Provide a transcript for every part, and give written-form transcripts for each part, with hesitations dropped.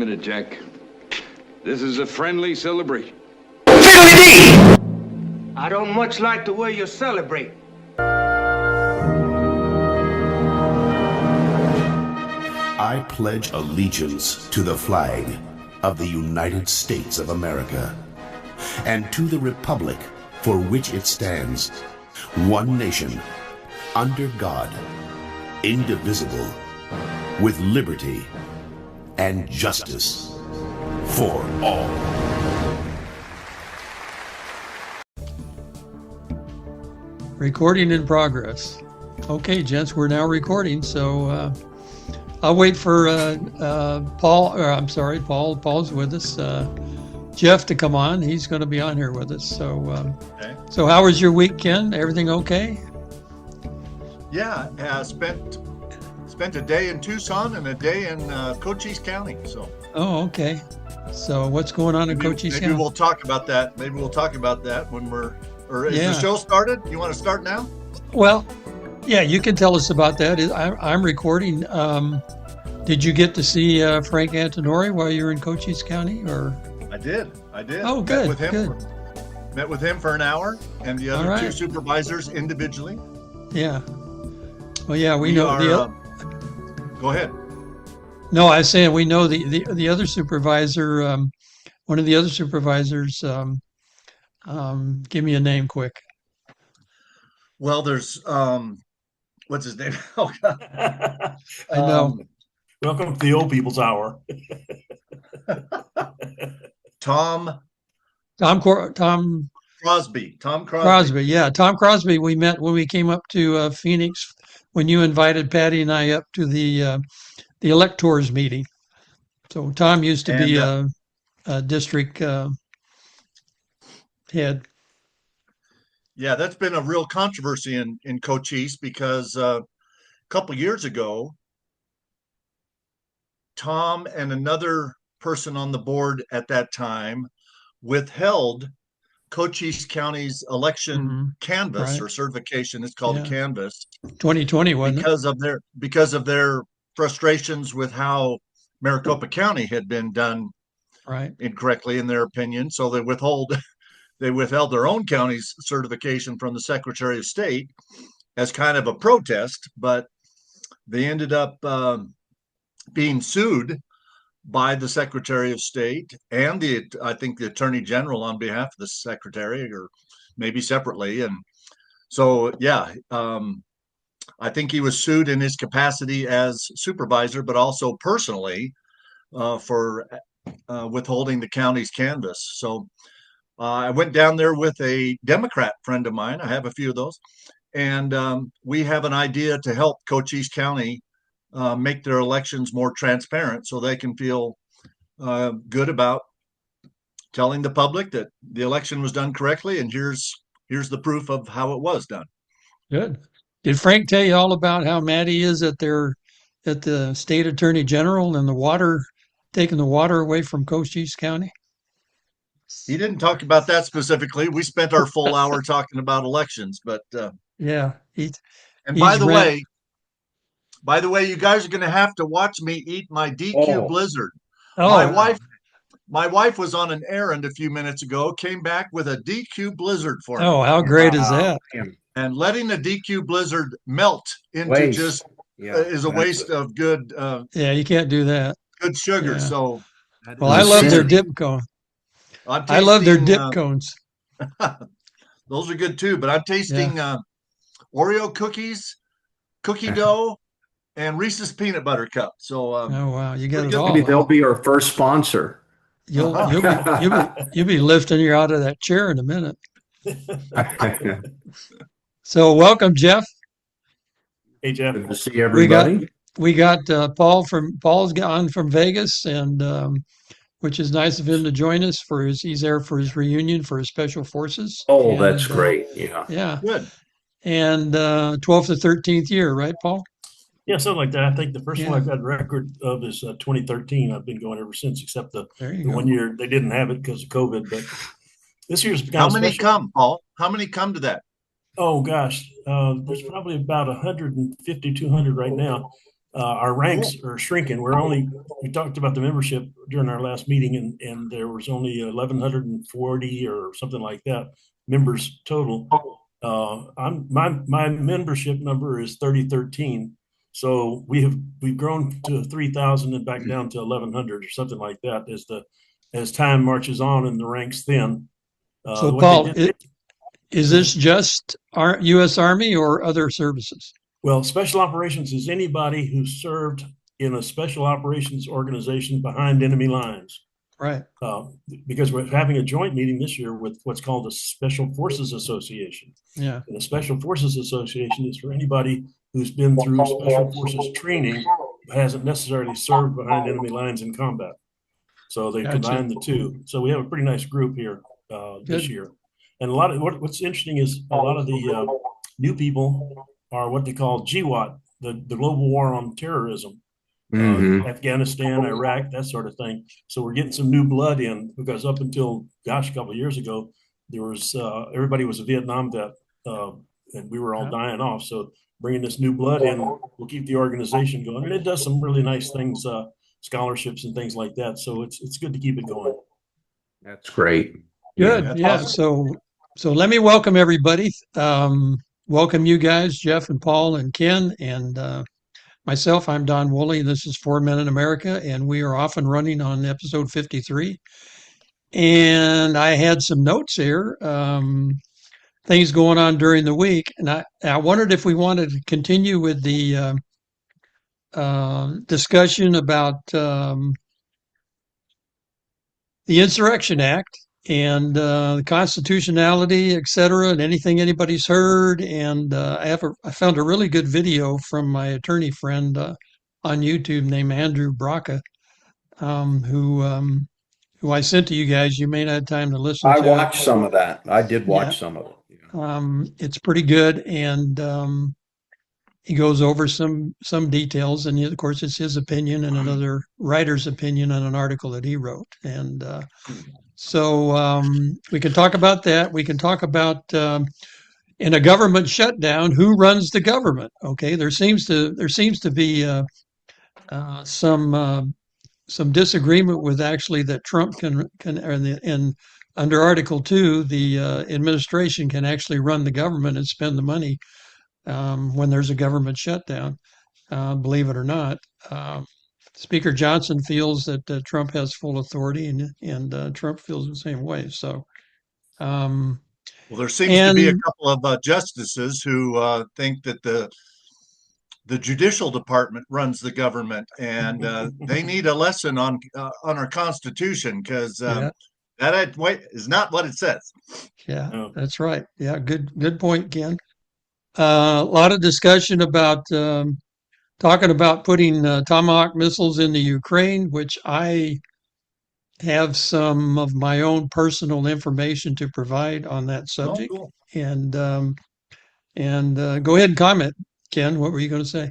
minute, Jack. This is a friendly celebration. I don't much like the way you celebrate. I pledge allegiance to the flag of the United States of America and to the republic for which it stands, one nation, under God, indivisible, with liberty and justice for all. Recording in progress. Okay, gents, we're now recording, so I'll wait for Paul, or I'm sorry, Paul's with us. Jeff to come on. He's going to be on here with us. So, okay. So how was your week, Ken? Everything okay? Yeah, spent a day in Tucson and a day in Cochise County. So. Oh, okay. So what's going on in Cochise County? Maybe we'll talk about that. Maybe we'll talk about that when we're. Or is the show started? You want to start now? Well, yeah, you can tell us about that. I'm recording. Did you get to see Frank Antonori while you were in Cochise County, or? I did. Oh, good. Met with him for an hour, and the other two supervisors individually. Yeah. Well, yeah, we know. Go ahead. No, I was saying we know the other supervisor. One of the other supervisors. Give me a name quick. Well, there's what's his name? Oh, God. I know. Welcome to the old people's hour. Tom Crosby. Yeah, Tom Crosby. We met when we came up to Phoenix when you invited Patty and I up to the electors meeting. So Tom used to be a district head. Yeah, that's been a real controversy in Cochise because a couple years ago, Tom and another person on the board at that time withheld Cochise County's election canvas or certification. It's called a canvas. 2020, wasn't it? Because of their frustrations with how Maricopa County had been done incorrectly in their opinion. So they withheld their own county's certification from the Secretary of State as kind of a protest, but they ended up being sued by the Secretary of State and I think the Attorney General on behalf of the Secretary, or maybe separately. And so, I think he was sued in his capacity as supervisor, but also personally for withholding the county's canvas. So I went down there with a Democrat friend of mine. I have a few of those. And we have an idea to help Cochise County make their elections more transparent so they can feel good about telling the public that the election was done correctly. And here's the proof of how it was done. Good. Did Frank tell you all about how mad he is at the state attorney general and taking the water away from Cochise County? He didn't talk about that specifically. We spent our full hour talking about elections, but yeah. By the way, you guys are going to have to watch me eat my DQ Blizzard. Oh. My wife was on an errand a few minutes ago, came back with a DQ Blizzard for me. Oh, how great is that? And letting the DQ Blizzard melt into is a waste of good. You can't do that. Good sugar. Yeah. So, well, I love their dip cone. I love their dip cones. Those are good too, but I'm tasting Oreo cookies, cookie dough, and Reese's peanut butter cup. So, oh wow, you got it all. Maybe they'll be our first sponsor. You'll be lifting you out of that chair in a minute. So, welcome, Jeff. Hey, Jeff. Good to see everybody. We got Paul's on from Vegas, and which is nice of him to join us he's there for his reunion for his special forces. Oh, and, that's great. Yeah. Good. And 12th to 13th year, right, Paul? Yeah, something like that. I think the first one I've got record of is 2013. I've been going ever since, except the 1 year they didn't have it because of COVID. But this year's how many come, Paul? How many come to that? Oh gosh, there's probably about 150, 200 right now. our ranks are shrinking. We talked about the membership during our last meeting, and there was only 1,140 or something like that members total. My membership number is 3013. So we've grown to 3,000 and back down to 1,100 or something like that as time marches on and the ranks thin. So Paul, is this just our U.S. Army or other services? Well, special operations is anybody who served in a special operations organization behind enemy lines. Right. Because we're having a joint meeting this year with what's called the Special Forces Association. Yeah. And the Special Forces Association is for anybody who's been through Special Forces training, but hasn't necessarily served behind enemy lines in combat. So they combine the two. So we have a pretty nice group here this year. And a lot of what's interesting is a lot of the new people are what they call GWAT, the Global War on Terrorism. Afghanistan, Iraq, that sort of thing. So we're getting some new blood in, because up until, a couple of years ago, there was everybody was a Vietnam vet, and we were all dying off. So bringing this new blood in will keep the organization going, and it does some really nice things, scholarships and things like that. So it's good to keep it going. That's great. Good. Yeah. Awesome. So let me welcome everybody. Welcome you guys, Jeff and Paul and Ken, and myself. I'm Don Woolley. This is 4 Men in America, and we are off and running on episode 53. And I had some notes here, things going on during the week, and I wondered if we wanted to continue with the discussion about the Insurrection Act and the constitutionality, et cetera, and anything anybody's heard. And I found a really good video from my attorney friend on YouTube named Andrew Braca, who I sent to you guys. You may not have time to listen to. I watched some of that. I did watch some of it. Yeah. It's pretty good, and he goes over some details, and of course it's his opinion and another writer's opinion on an article that he wrote. And so we can talk about that. We can talk about in a government shutdown, who runs the government? Okay, there seems to be some disagreement with actually that Trump can and under Article 2, the administration can actually run the government and spend the money when there's a government shutdown. Believe it or not. Speaker Johnson feels that Trump has full authority, and Trump feels the same way. So, well, there seems to be a couple of justices who think that the judicial department runs the government, and they need a lesson on our Constitution, because that is not what it says. Yeah, that's right. Yeah, good point, Ken. A lot of discussion about talking about putting Tomahawk missiles in the Ukraine, which I have some of my own personal information to provide on that subject. Oh, cool. And go ahead and comment, Ken. What were you going to say?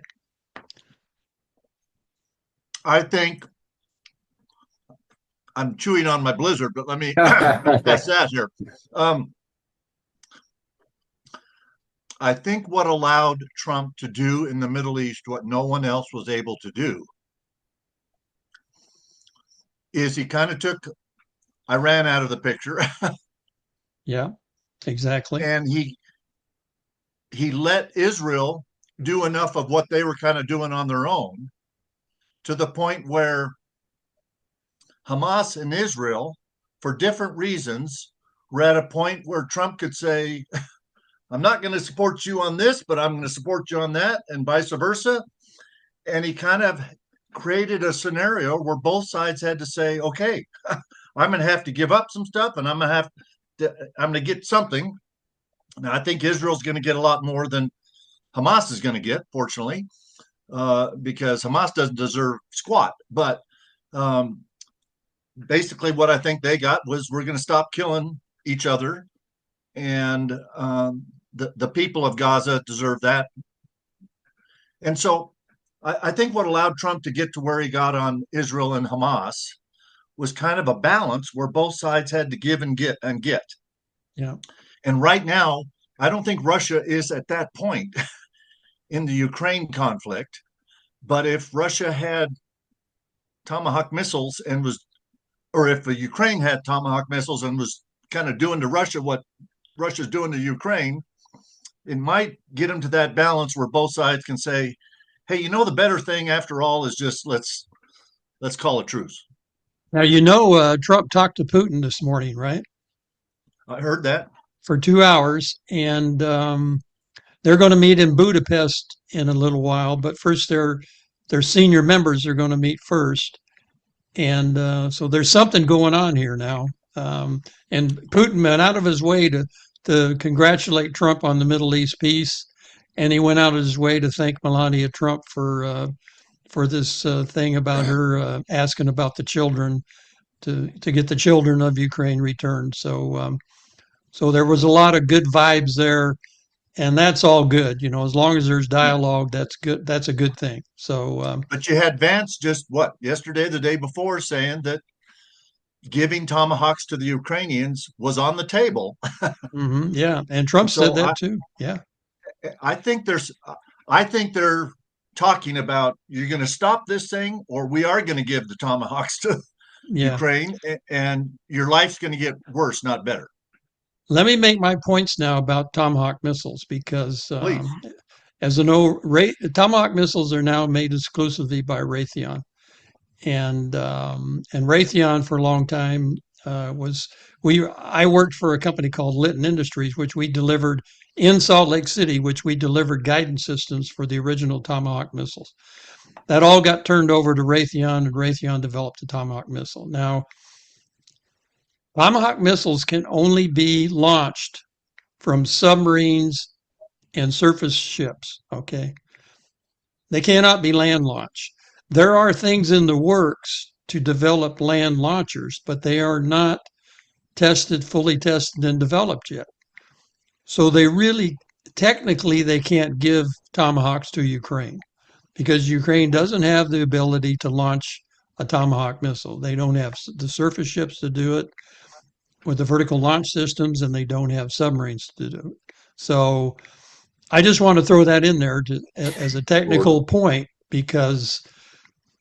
I think I'm chewing on my Blizzard, but let me pass that here. I think what allowed Trump to do in the Middle East what no one else was able to do is he kind of took Iran out of the picture. Yeah, exactly. And he let Israel do enough of what they were kind of doing on their own, to the point where Hamas and Israel, for different reasons, were at a point where Trump could say, I'm not going to support you on this, but I'm going to support you on that, and vice versa. And he kind of created a scenario where both sides had to say, okay, I'm going to have to give up some stuff, and I'm going to get something. Now, I think Israel's going to get a lot more than Hamas is going to get, fortunately, because Hamas doesn't deserve squat. But basically what I think they got was, we're going to stop killing each other, and the people of Gaza deserve that. And so I think what allowed Trump to get to where he got on Israel and Hamas was kind of a balance where both sides had to give and get. Yeah. And right now, I don't think Russia is at that point in the Ukraine conflict, But if Russia had Tomahawk missiles and was, or if the Ukraine had Tomahawk missiles and was kind of doing to Russia what Russia's doing to Ukraine, it might get them to that balance where both sides can say, "Hey, the better thing after all is just let's call a truce." Now, Trump talked to Putin this morning, right? I heard that. For 2 hours, and they're going to meet in Budapest in a little while. But first, their senior members are going to meet first, and so there's something going on here now. And Putin went out of his way to congratulate Trump on the Middle East peace, and he went out of his way to thank Melania Trump for this thing about her asking about the children to get the children of Ukraine returned. So there was a lot of good vibes there, and that's all good. As long as there's dialogue, that's good. That's a good thing. So, but you had Vance just yesterday, the day before, saying that giving Tomahawks to the Ukrainians was on the table. Yeah, and Trump said that too. Yeah, I think they're talking about, you're going to stop this thing, or we are going to give the Tomahawks to Ukraine, and your life's going to get worse, not better. Let me make my points now about Tomahawk missiles, because as you know, Tomahawk missiles are now made exclusively by Raytheon, and Raytheon for a long time I worked for a company called Litton Industries, which we delivered in Salt Lake City, which we delivered guidance systems for the original Tomahawk missiles. That all got turned over to Raytheon, and Raytheon developed the Tomahawk missile. Now, Tomahawk missiles can only be launched from submarines and surface ships, okay? They cannot be land launched. There are things in the works to develop land launchers, but they are not fully tested and developed yet. So technically, they can't give Tomahawks to Ukraine, because Ukraine doesn't have the ability to launch a Tomahawk missile. They don't have the surface ships to do it with the vertical launch systems, and they don't have submarines to do it. So I just want to throw that in there as a technical point, because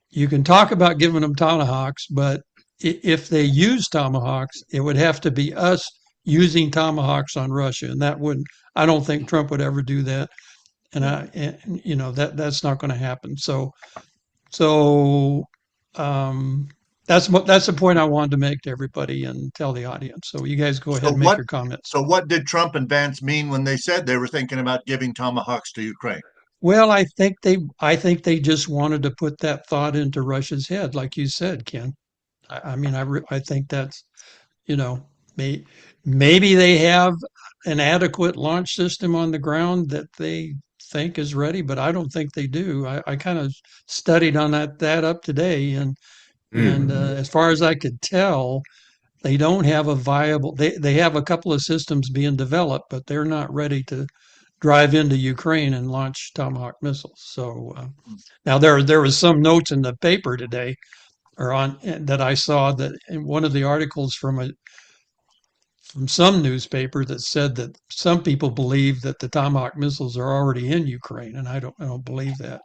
you can talk about giving them Tomahawks, but if they use Tomahawks, it would have to be us using Tomahawks on Russia, and I don't think Trump would ever do that, and that's not going to happen. So that's the point I wanted to make to everybody and tell the audience. So you guys go ahead and make your comments. So what did Trump and Vance mean when they said they were thinking about giving Tomahawks to Ukraine? Well, I think they just wanted to put that thought into Russia's head, like you said, Ken. I think that's, maybe they have an adequate launch system on the ground that they think is ready, but I don't think they do. I kind of studied on that up today, and as far as I could tell, they don't have a viable. They have a couple of systems being developed, but they're not ready to drive into Ukraine and launch Tomahawk missiles. So now there was some notes in the paper today, that I saw, that in one of the articles from some newspaper, that said that some people believe that the Tomahawk missiles are already in Ukraine, and I don't believe that.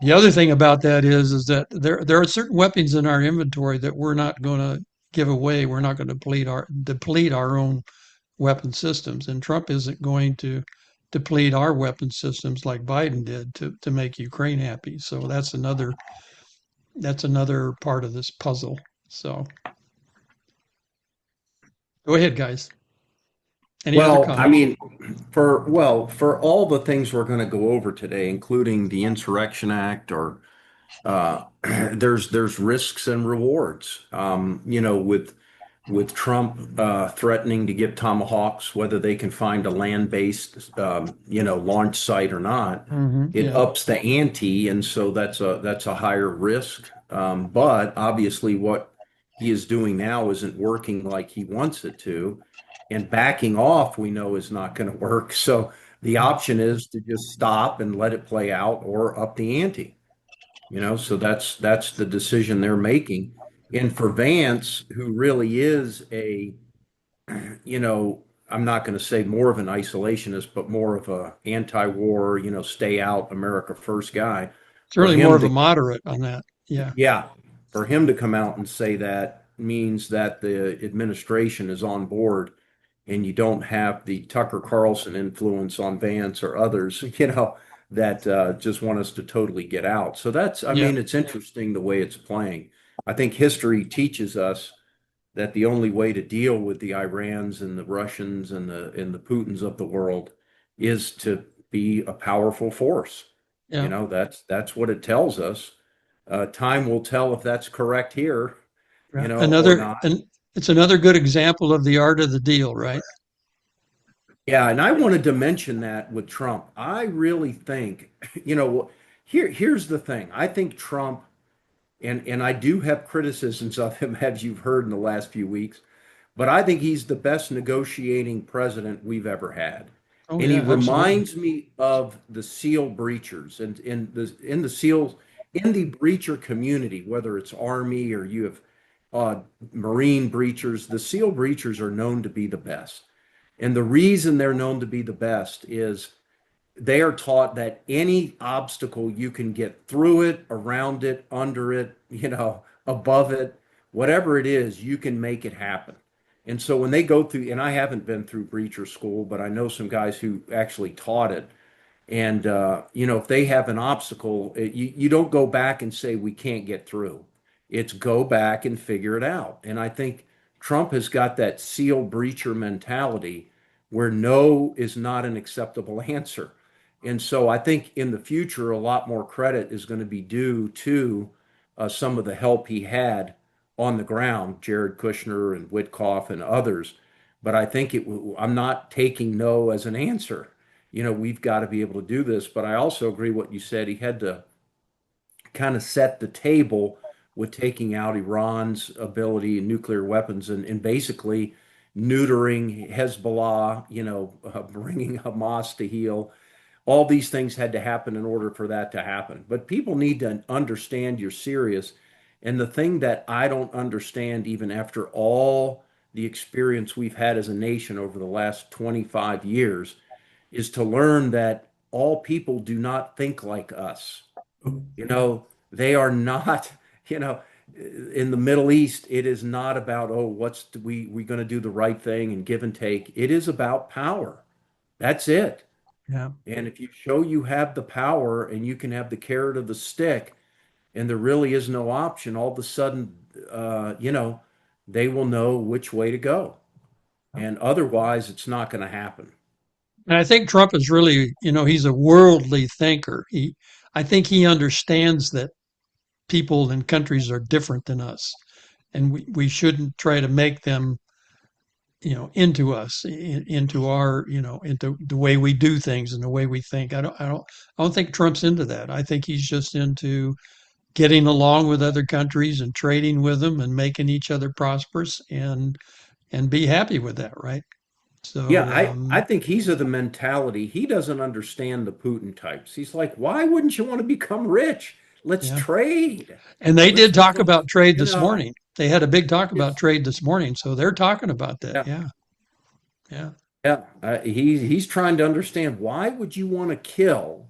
The other thing about that is that there are certain weapons in our inventory that we're not going to give away. We're not going to deplete our own weapon systems, and Trump isn't going to deplete our weapon systems like Biden did to make Ukraine happy. So that's another part of this puzzle. So go ahead, guys. Any other comments? For all the things we're going to go over today, including the Insurrection Act, or there's risks and rewards. With Trump threatening to give Tomahawks, whether they can find a land-based launch site or not, it ups the ante, and so that's a higher risk. But obviously, what he is doing now isn't working like he wants it to. And backing off, we know, is not going to work. So the option is to just stop and let it play out, or up the ante. So that's the decision they're making. And for Vance, who really is I'm not going to say more of an isolationist, but more of a anti-war, stay out, America first guy. Certainly more of a moderate on that. Yeah. Yeah. For him to come out and say that means that the administration is on board and you don't have the Tucker Carlson influence on Vance or others, that just want us to totally get out. So I mean, it's interesting the way it's playing. I think history teaches us that the only way to deal with the Irans and the Russians and the Putins of the world is to be a powerful force. Yeah. That's what it tells us. Time will tell if that's correct here. Right. Or not. It's another good example of the art of the deal, right? Yeah, and I wanted to mention that with Trump. I really think, here's the thing. I think Trump, and I do have criticisms of him, as you've heard in the last few weeks, but I think he's the best negotiating president we've ever had. Oh, and he absolutely. reminds me of the SEAL breachers, and in the SEALs, in the breacher community, whether it's Army or you have Marine breachers, the SEAL breachers are known to be the best. And the reason they're known to be the best is they are taught that any obstacle you can get through it, around it, under it, above it, whatever it is, you can make it happen. And so when they go through, and I haven't been through breacher school, but I know some guys who actually taught it. And, if they have an obstacle, you don't go back and say, we can't get through. It's go back and figure it out. And I think Trump has got that SEAL breacher mentality where no is not an acceptable answer. And so I think in the future, a lot more credit is going to be due to some of the help he had on the ground, Jared Kushner and Witkoff and others. But I think I'm not taking no as an answer. We've got to be able to do this. But I also agree what you said. He had to kind of set the table with taking out Iran's ability and nuclear weapons and basically neutering Hezbollah, bringing Hamas to heel. All these things had to happen in order for that to happen. But people need to understand you're serious. And the thing that I don't understand, even after all the experience we've had as a nation over the last 25 years, is to learn that all people do not think like us. They are not, in the Middle East, it is not about, we're going to do the right thing and give and take. It is about power. That's it. Yeah. And if you show you have the power and you can have the carrot of the stick and there really is no option, all of a sudden, they will know which way to go. And otherwise, it's not going to happen. And I think Trump is really, he's a worldly thinker. I think he understands that people and countries are different than us, and we shouldn't try to make them, into us, into our, into the way we do things and the way we think. I don't think Trump's into that. I think he's just into getting along with other countries and trading with them and making each other prosperous and be happy with that, right? So yeah, I think he's of the mentality. He doesn't understand the Putin types. He's like, why wouldn't you want to become rich? Let's trade. And they did talk about trade this morning. They had a big talk about trade this morning. So they're talking about that. Yeah. He's trying to understand, why would you want to kill,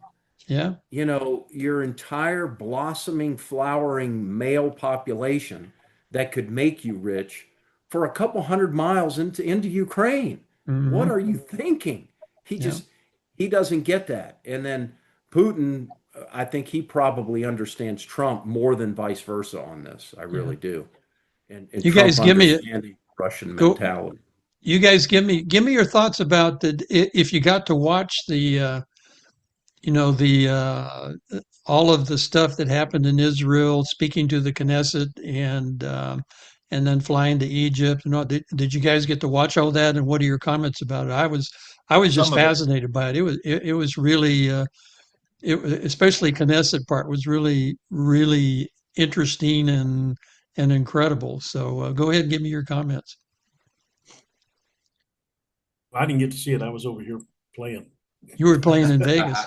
your entire blossoming, flowering male population that could make you rich for a couple 100 miles into Ukraine? Mm-hmm. What are you thinking? He doesn't get that. And then Putin, I think he probably understands Trump more than vice versa on this. I really do. And you Trump guys give me the Russian mentality. You guys give me your thoughts about if you got to watch the all of the stuff that happened in Israel, speaking to the Knesset and then flying to Egypt. Did you guys get to watch all that? And what are your comments about it? I was just fascinated by it. It was really, especially Knesset part was really, really interesting and incredible. So go ahead and give me your comments. I didn't get to see it. I was over here playing. You were playing in Vegas.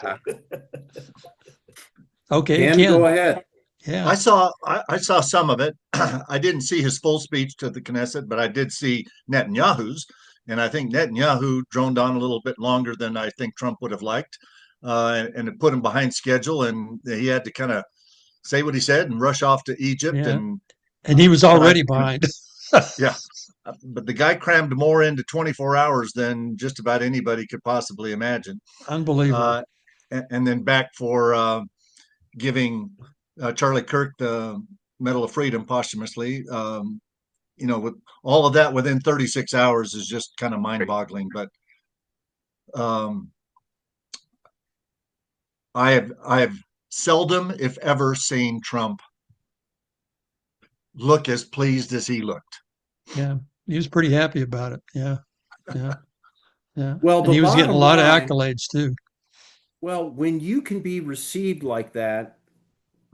Okay, Ken, go ahead. Yeah, I saw some of it. I didn't see his full speech to the Knesset, but I did see Netanyahu's, and I think Netanyahu droned on a little bit longer than I think Trump would have liked. and it put him behind schedule, and he had to kind of say what he said and rush off to Egypt. Yeah. And he was already behind. Yeah. But the guy crammed more into 24 hours than just about anybody could possibly imagine. Unbelievable. And then back for giving Charlie Kirk the Medal of Freedom posthumously. With all of that within 36 hours is just kind of mind-boggling. But I have seldom, if ever, seen Trump look as pleased as he looked. Yeah, he was pretty happy about it. Yeah. Well, and he was getting a lot of accolades too. Well, when you can be received like that,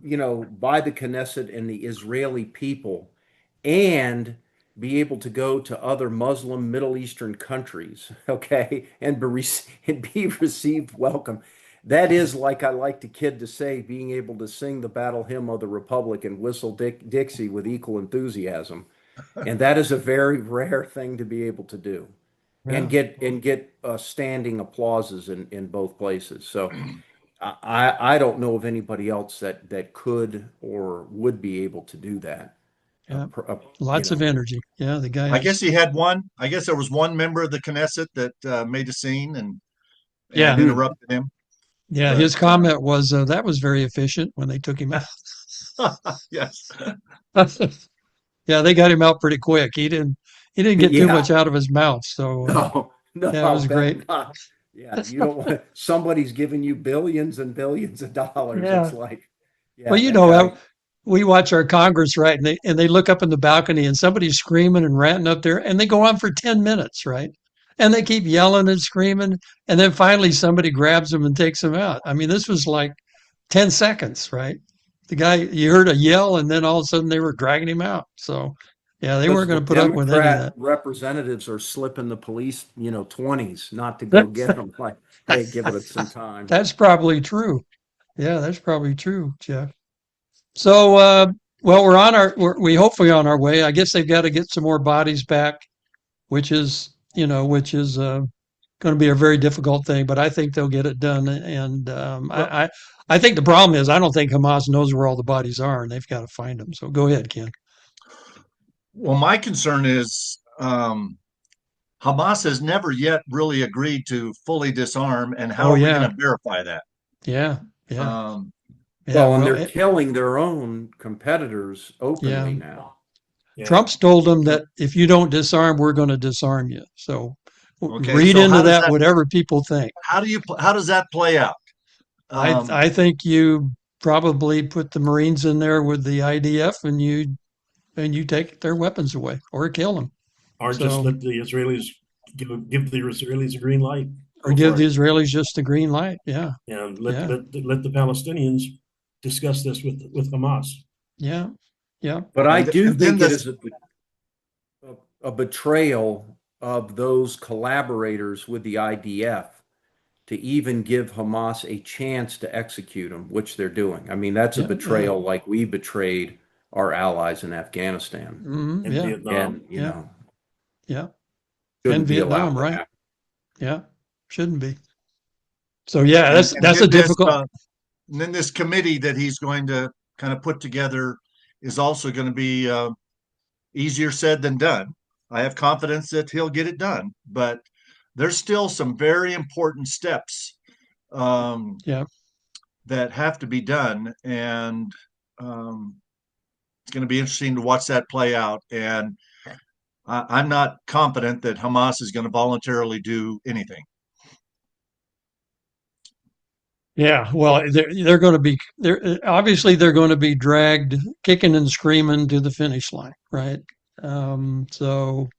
by the Knesset and the Israeli people, and be able to go to other Muslim Middle Eastern countries, okay, and be received welcome. That is, like I like the kid to say, being able to sing the battle hymn of the Republic and whistle Dixie with equal enthusiasm. And that is a very rare thing to be able to do. Yeah. And get standing applauses in both places. So I don't know of anybody else that could or would be able to do that. Yeah. Lots of energy. Yeah, the guy. I guess he had one. I guess there was one member of the Knesset that made a scene and interrupted him. Yeah, but his comment was that was very efficient when they took him out. Yes. Yeah, they got him out pretty quick. He didn't get too much out of his mouth. So no, yeah, it was great. Yeah, you don't want somebody's giving you billions and billions of dollars. Yeah. It's like, well, we watch our Congress, right? And they look up in the balcony and somebody's screaming and ranting up there, and they go on for 10 minutes, right? And they keep yelling and screaming, and then finally somebody grabs them and takes them out. I mean, this was like 10 seconds, right? The guy, you heard a yell, and then all of a sudden they were dragging him out. So, yeah, they weren't going to put up with any of that. Representatives are slipping the police, 20s not to go get them. Like, hey, give it some time. That's probably true. Yeah, that's probably true, Jeff. So, well, we hopefully on our way. I guess they've got to get some more bodies back, which is going to be a very difficult thing, but I think they'll get it done. And I think the problem is I don't think Hamas knows where all the bodies are, and they've got to find them. So go ahead, Ken. Well, my concern is Hamas has never yet really agreed to fully disarm, and how are we going to verify that? Yeah. Well, and they're killing their own competitors openly now. Yeah. Trump's told them that if you don't disarm, we're going to disarm you. So read into that whatever people think. How does that play out? I think you probably put the Marines in there with the IDF, and you take their weapons away or kill them, or just let the Israelis give the Israelis a green light, or give the Israelis just a green light. Yeah, and let the Palestinians discuss this with Hamas. Yeah. But I do think it is a betrayal of those collaborators with the IDF to even give Hamas a chance to execute them, which they're doing. I mean, that's a betrayal like we betrayed our allies in Afghanistan. Mm-hmm. Vietnam. And, and Vietnam, right? Yeah, shouldn't be. So that's a difficult. And then this committee that he's going to kind of put together is also going to be easier said than done. I have confidence that he'll get it done, but there's still some very important steps that have to be done, and it's going to be interesting to watch that play out. And I'm not confident that Hamas is going to voluntarily do anything. Yeah, well, they're going to be they're going to be dragged kicking and screaming to the finish line, right? So,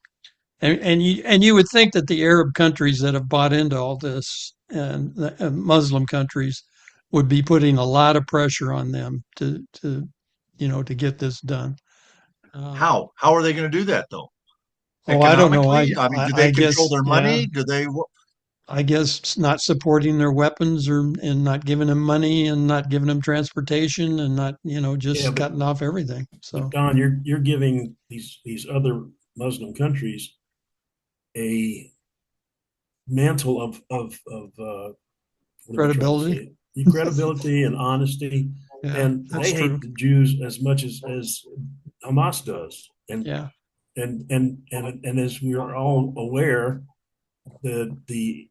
and you would think that the Arab countries that have bought into all this and the Muslim countries would be putting a lot of pressure on them to get this done. How are they going to do that though? I don't know. I mean, do they control their money? Do they? I guess not supporting their weapons and not giving them money and not giving them transportation and not, just cutting off everything. So Don, you're giving these other Muslim countries a mantle of Credibility. Credibility and honesty. Yeah, and they hate true. the Jews as much as Hamas does. And yeah. And as we are all aware, the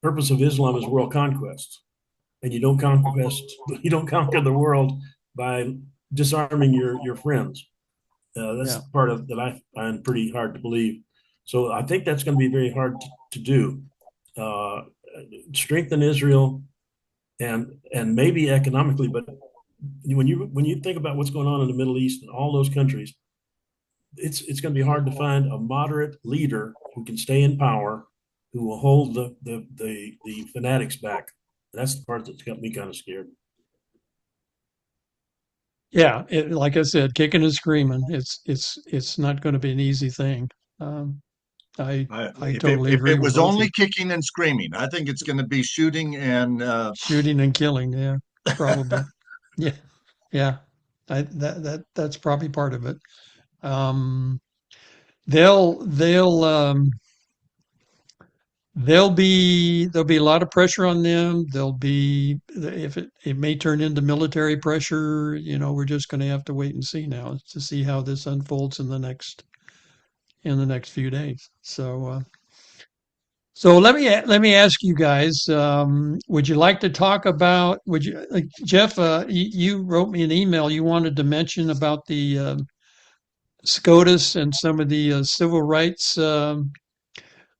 purpose of Islam is world conquest. And you don't conquer the world by disarming your friends. That's the part of that I find pretty hard to believe. So I think that's going to be very hard to do. Strengthen Israel and maybe economically, but when you think about what's going on in the Middle East and all those countries, it's going to be hard to find a moderate leader who can stay in power, who will hold the fanatics back. That's the part that's got me kind of scared. Yeah, like I said, kicking and screaming. It's not going to be an easy thing. I totally agree. If it was with only you. kicking and screaming, I think it's going to be shooting and shooting and killing. Yeah, probably. yeah, yeah. That's probably part of it. There'll be a lot of pressure on them. There'll be if it may turn into military pressure. We're just going to have to wait and see now to see how this unfolds in the next few days. So let me ask you guys. Would you like to talk about? Would you, like Jeff? You wrote me an email. You wanted to mention about the SCOTUS and some of the civil rights.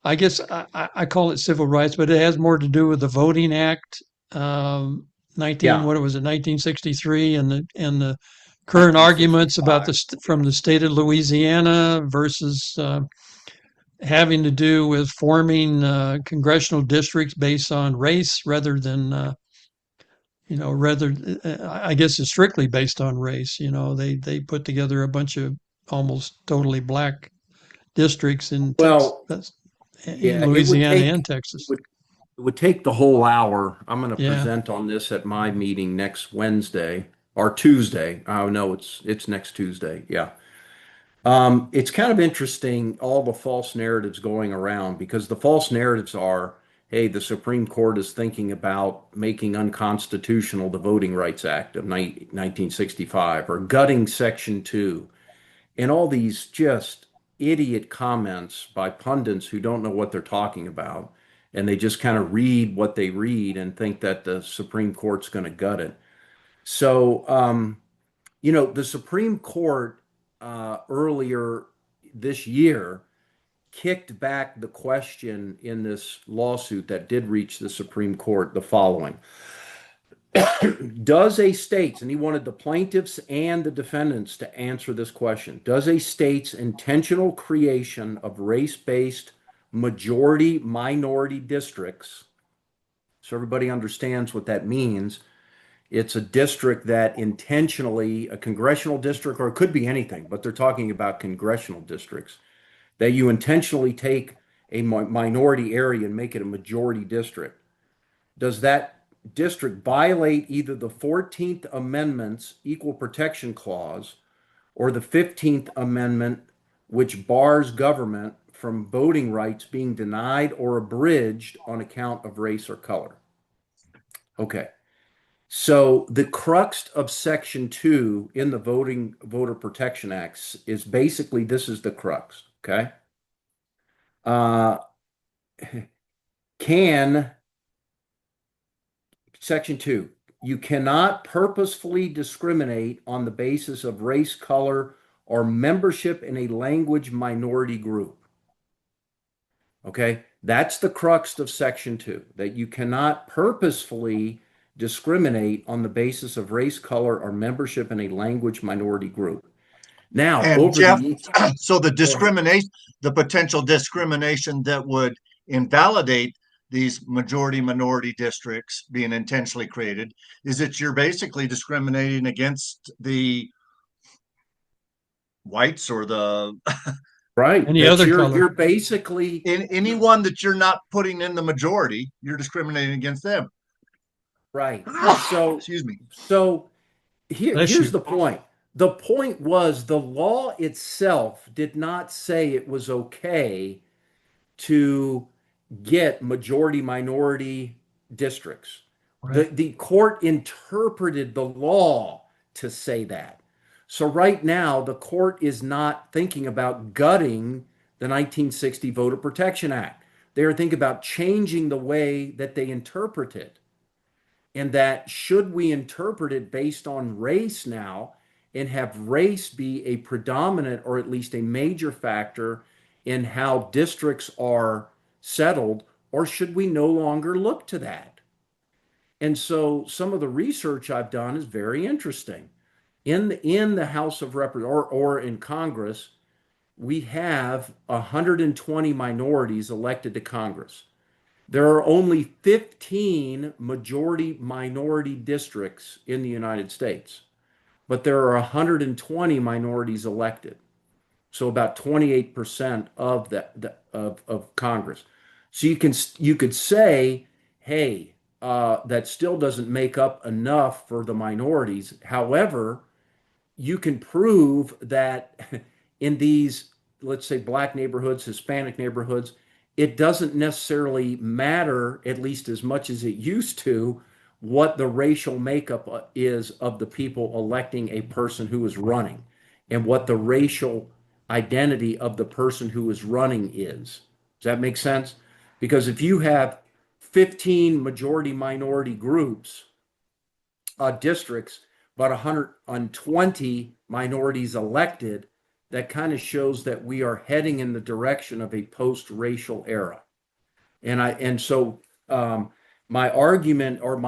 I guess I call it civil rights, but it has more to do with the Voting Act, 1963, and the current arguments about from the state of Louisiana versus having to do with forming congressional districts based on race rather than I guess it's strictly based on race. They put together a bunch of almost totally black districts in Louisiana and Texas. It would take the whole hour. I'm going to present on this at my meeting next Wednesday or Tuesday. Oh no, it's next Tuesday. Yeah. It's kind of interesting, all the false narratives going around, because the false narratives are, hey, the Supreme Court is thinking about making unconstitutional the Voting Rights Act of 1965 or gutting Section 2, and all these just idiot comments by pundits who don't know what they're talking about, and they just kind of read what they read and think that the Supreme Court's going to gut it. So, the Supreme Court earlier this year kicked back the question in this lawsuit that did reach the Supreme Court the following. Does a state's, and he wanted the plaintiffs and the defendants to answer this question, does a state's intentional creation of race-based majority-minority districts, so everybody understands what that means, it's a district that intentionally, a congressional district, or it could be anything, but they're talking about congressional districts, that you intentionally take a minority area and make it a majority district. Does that district violate either the 14th Amendment's Equal Protection Clause or the 15th Amendment, which bars government from voting rights being denied or abridged on account of race or color? Okay. So the crux of Section 2 in the Voter Protection Act is basically, this is the crux, okay? Section 2, you cannot purposefully discriminate on the basis of race, color, or membership in a language minority group. Okay, that's the crux of Section 2, that you cannot purposefully discriminate on the basis of race, color, or membership in a language minority group. Now, Jeff, so the potential discrimination that would invalidate these majority-minority districts being intentionally created is that you're basically discriminating against the whites or the right. Any other color. You're basically in anyone that you're not putting in the majority, you're discriminating against them. Right. So, excuse me. So here's the point. The point was the law itself did not say it was okay to get majority-minority districts. Right. The court interpreted the law to say that. So right now, the court is not thinking about gutting the 1960 Voter Protection Act. They are thinking about changing the way that they interpret it. And that should we interpret it based on race now and have race be a predominant or at least a major factor in how districts are settled, or should we no longer look to that? And so some of the research I've done is very interesting. In the House of Representatives or in Congress, we have 120 minorities elected to Congress. There are only 15 majority minority districts in the United States, but there are 120 minorities elected. So about 28% of of Congress. So you could say, hey, that still doesn't make up enough for the minorities. However, you can prove that in these, let's say, Black neighborhoods, Hispanic neighborhoods, it doesn't necessarily matter, at least as much as it used to, what the racial makeup is of the people electing a person who is running and what the racial identity of the person who is running is. Does that make sense? Because if you have 15 majority minority groups, districts, but 120 minorities elected, that kind of shows that we are heading in the direction of a post-racial era. And so my argument, or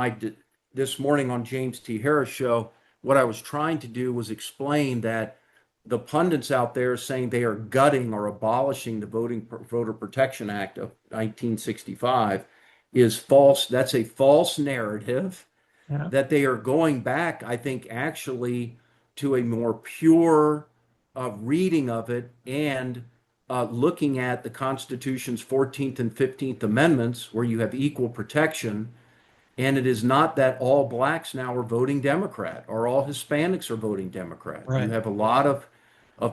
this morning on James T. Harris show, what I was trying to do was explain that the pundits out there saying they are gutting or abolishing the Voter Protection Act of 1965 is false. That's a false narrative. Yeah. That they are going back, I think, actually to a more pure reading of it and looking at the Constitution's 14th and 15th Amendments, where you have equal protection. And it is not that all Blacks now are voting Democrat or all Hispanics are voting Democrat. Right. You have a lot of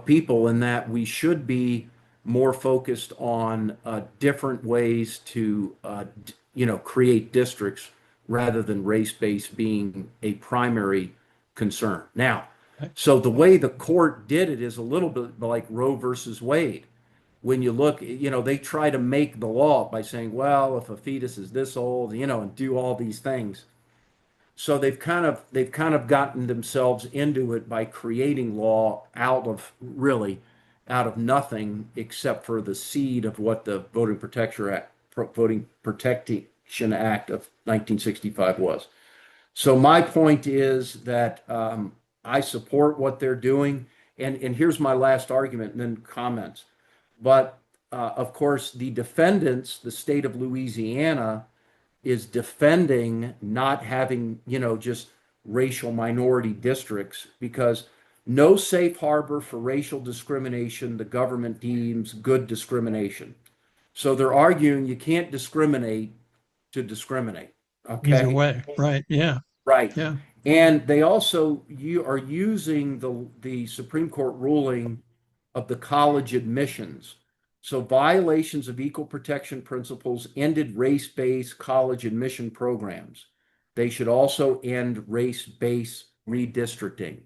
people, in that we should be more focused on different ways to create districts rather than race-based being a primary concern. Now, so the way the court did it is a little bit like Roe versus Wade. When you look, they try to make the law by saying, well, if a fetus is this old, and do all these things. So they've kind of gotten themselves into it by creating law out of nothing except for the seed of what the Voting Protection Act of 1965 was. So my point is that I support what they're doing, and here's my last argument and then comments. But of course, the defendants, the state of Louisiana, is defending not having, just racial minority districts, because no safe harbor for racial discrimination the government deems good discrimination. So they're arguing you can't discriminate to discriminate. Okay. Either way, right? Yeah. Right. Yeah. And they also are using the Supreme Court ruling of the college admissions. So violations of equal protection principles ended race-based college admission programs. They should also end race-based redistricting.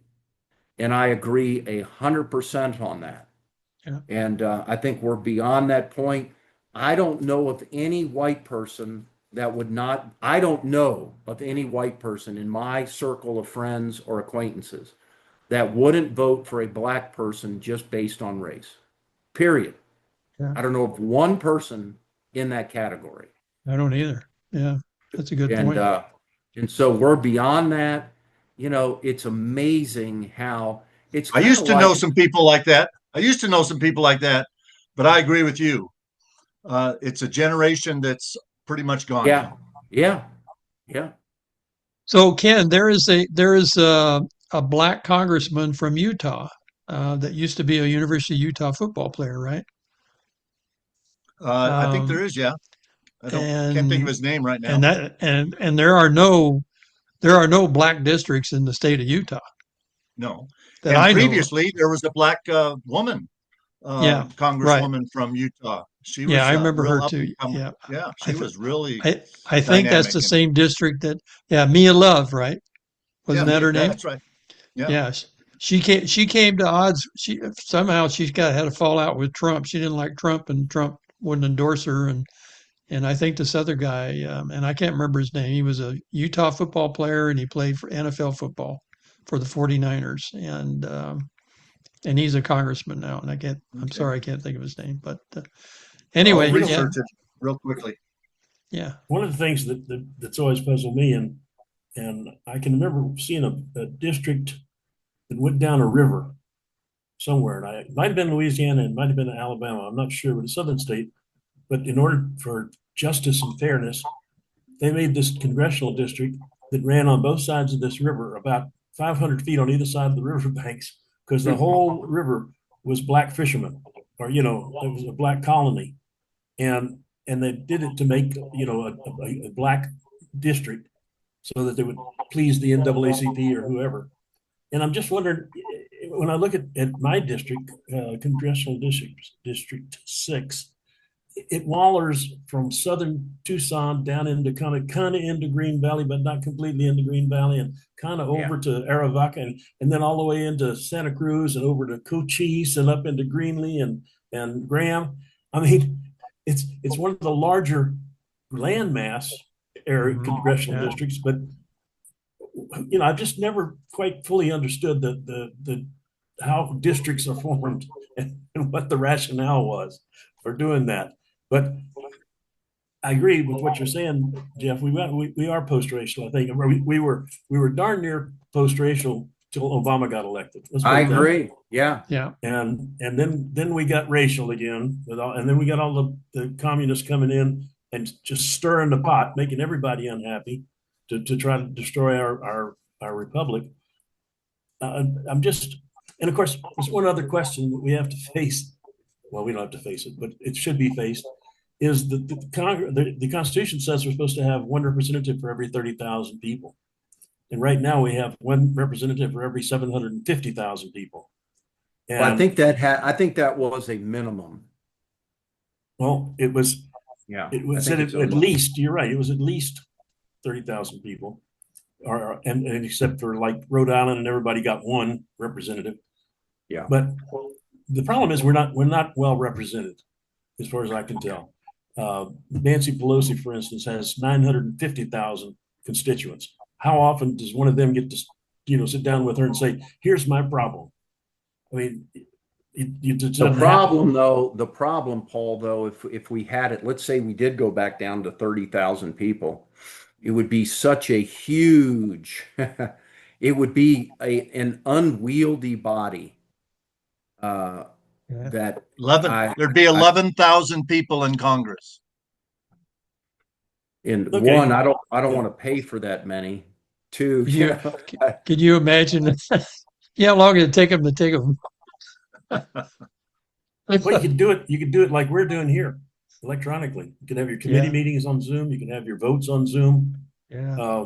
And I agree 100% on that. Yeah. And I think we're beyond that point. I don't know of any white person I don't know of any white person in my circle of friends or acquaintances that wouldn't vote for a Black person just based on race. Period. Yeah. I don't know of one person in that category. I don't either. Yeah, that's a good point. And so we're beyond that. It's amazing how it's. I used to know some people like that. But I agree with you. It's a generation that's pretty much gone. Yeah. So Ken, there is a Black congressman from Utah that used to be a University of Utah football player, right? I think there is, yeah. Can't think of his name right now. And there are no Black districts in the state of Utah. No. And previously there was a Black woman, congresswoman from Utah. She was Yeah, I remember real her up too. and coming. Yeah. Yeah, I, she th- was really I think that's dynamic. the And same district that, yeah, Mia Love, right? yeah, Wasn't that her name? that's right. Yeah. Yeah. She came to odds. She somehow she's got had a fallout with Trump. She didn't like Trump, and Trump wouldn't endorse her. And I think this other guy, and I can't remember his name. He was a Utah football player, and he played for NFL football for the 49ers. And he's a congressman now. And I'm Okay. sorry, I can't think of his name. But I'll anyway, yeah, research it real quickly. yeah, One of the things that's always puzzled me, and I can remember seeing a district that went down a river somewhere, and it might have been Louisiana, it might have been Alabama, I'm not sure, but a southern state. But in order for justice and fairness, they made this congressional district that ran on both sides of this river, about 500 feet on either side of the river banks, because the whole river was black fishermen, or it was a black colony, and they did it to make a black district so that they would please the NAACP or whoever. And I'm just wondering, when I look at my district, congressional district 6, it wallers from southern Tucson down into kind of into Green Valley, but not completely into Green Valley, and kind of over to Arivaca, and then all the way into Santa Cruz and over to Cochise and up into Greenlee and Graham. I mean, it's one of the larger landmass area congressional districts, but I've just never quite fully understood the how districts are formed and what the rationale was for doing that. But I agree with what you're saying, Jeff. We are post-racial. I think we were darn near post-racial till Obama got elected. I agree. Yeah. yeah. And then we got racial again, and then we got all the communists coming in and just stirring the pot, making everybody unhappy to try to destroy our republic. And of course, there's one other question that we have to face. Well, we don't have to face it, but it should be faced. Is the Constitution says we're supposed to have one representative for every 30,000 people, and right now we have one representative for every 750,000 people. And Well, I think that was a minimum. well, it was. Yeah. It was at least. You're right. It was at least 30,000 people, and except for like Rhode Island, and everybody got one representative. Yeah. But the problem is we're not well represented, as far as I can tell. Nancy Pelosi, for instance, has 950,000 constituents. How often does one of them get to, sit down with her and say, "Here's my problem"? I mean, The problem, Paul, though, if we had it, let's say we did go back down to 30,000 people, it would be such a huge, it would be an unwieldy body. That 11. There'd be 11,000 people in Congress. And Okay. one, I don't want to pay for that many. Two, Can you imagine? Yeah, how long it'd take them to take them? Well, you could do it like we're doing here, electronically. You can have your committee meetings on Zoom. You can have your votes on Zoom. Yeah.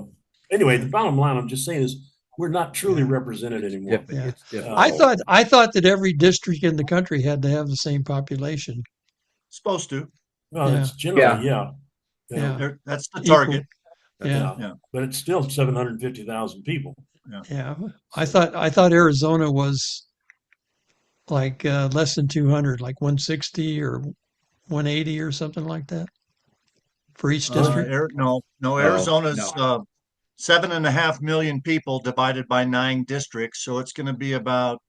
Anyway, the bottom line I'm just saying is we're not truly represented anymore. Yeah. It's I thought that every district in the country had to have the same population. Supposed to. Well, it's generally, yeah. That's the target. Yeah. But it's still 750,000 people. Yeah. I thought Arizona was like less than 200, like 160 or 180 or something like that for each district. Arizona's 7.5 million people divided by 9 districts, so it's going to be about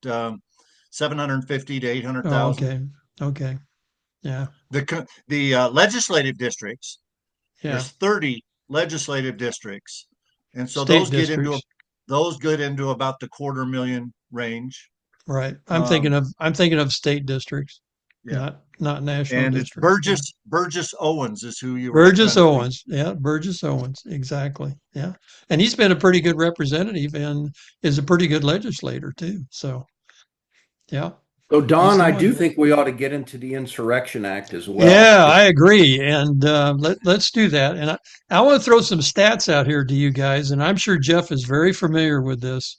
750 to 800,000. Okay. Yeah. The legislative districts. Yeah. There's 30 legislative districts, and so State those districts. get into about the 250,000 range. Right. I'm thinking of state districts, not national and districts. It's Burgess Owens is who you Burgess Owens. Yeah, Burgess Owens. Exactly. Yeah. And he's been a pretty good representative and is a pretty good legislator too. So, yeah. So, Don, I do think we ought to get into the Insurrection Act as well. Yeah, I agree. And let's do that. And I want to throw some stats out here to you guys. And I'm sure Jeff is very familiar with this.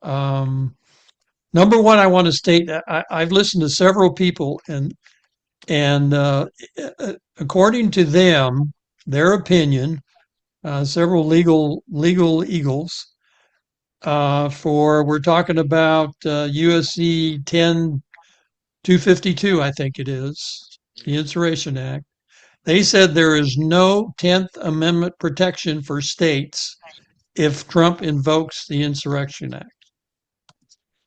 Number one, I want to state that I've listened to several people, and And according to them, their opinion, several legal eagles, we're talking about USC 10252, I think it is, the Insurrection Act. They said there is no 10th Amendment protection for states if Trump invokes the Insurrection Act.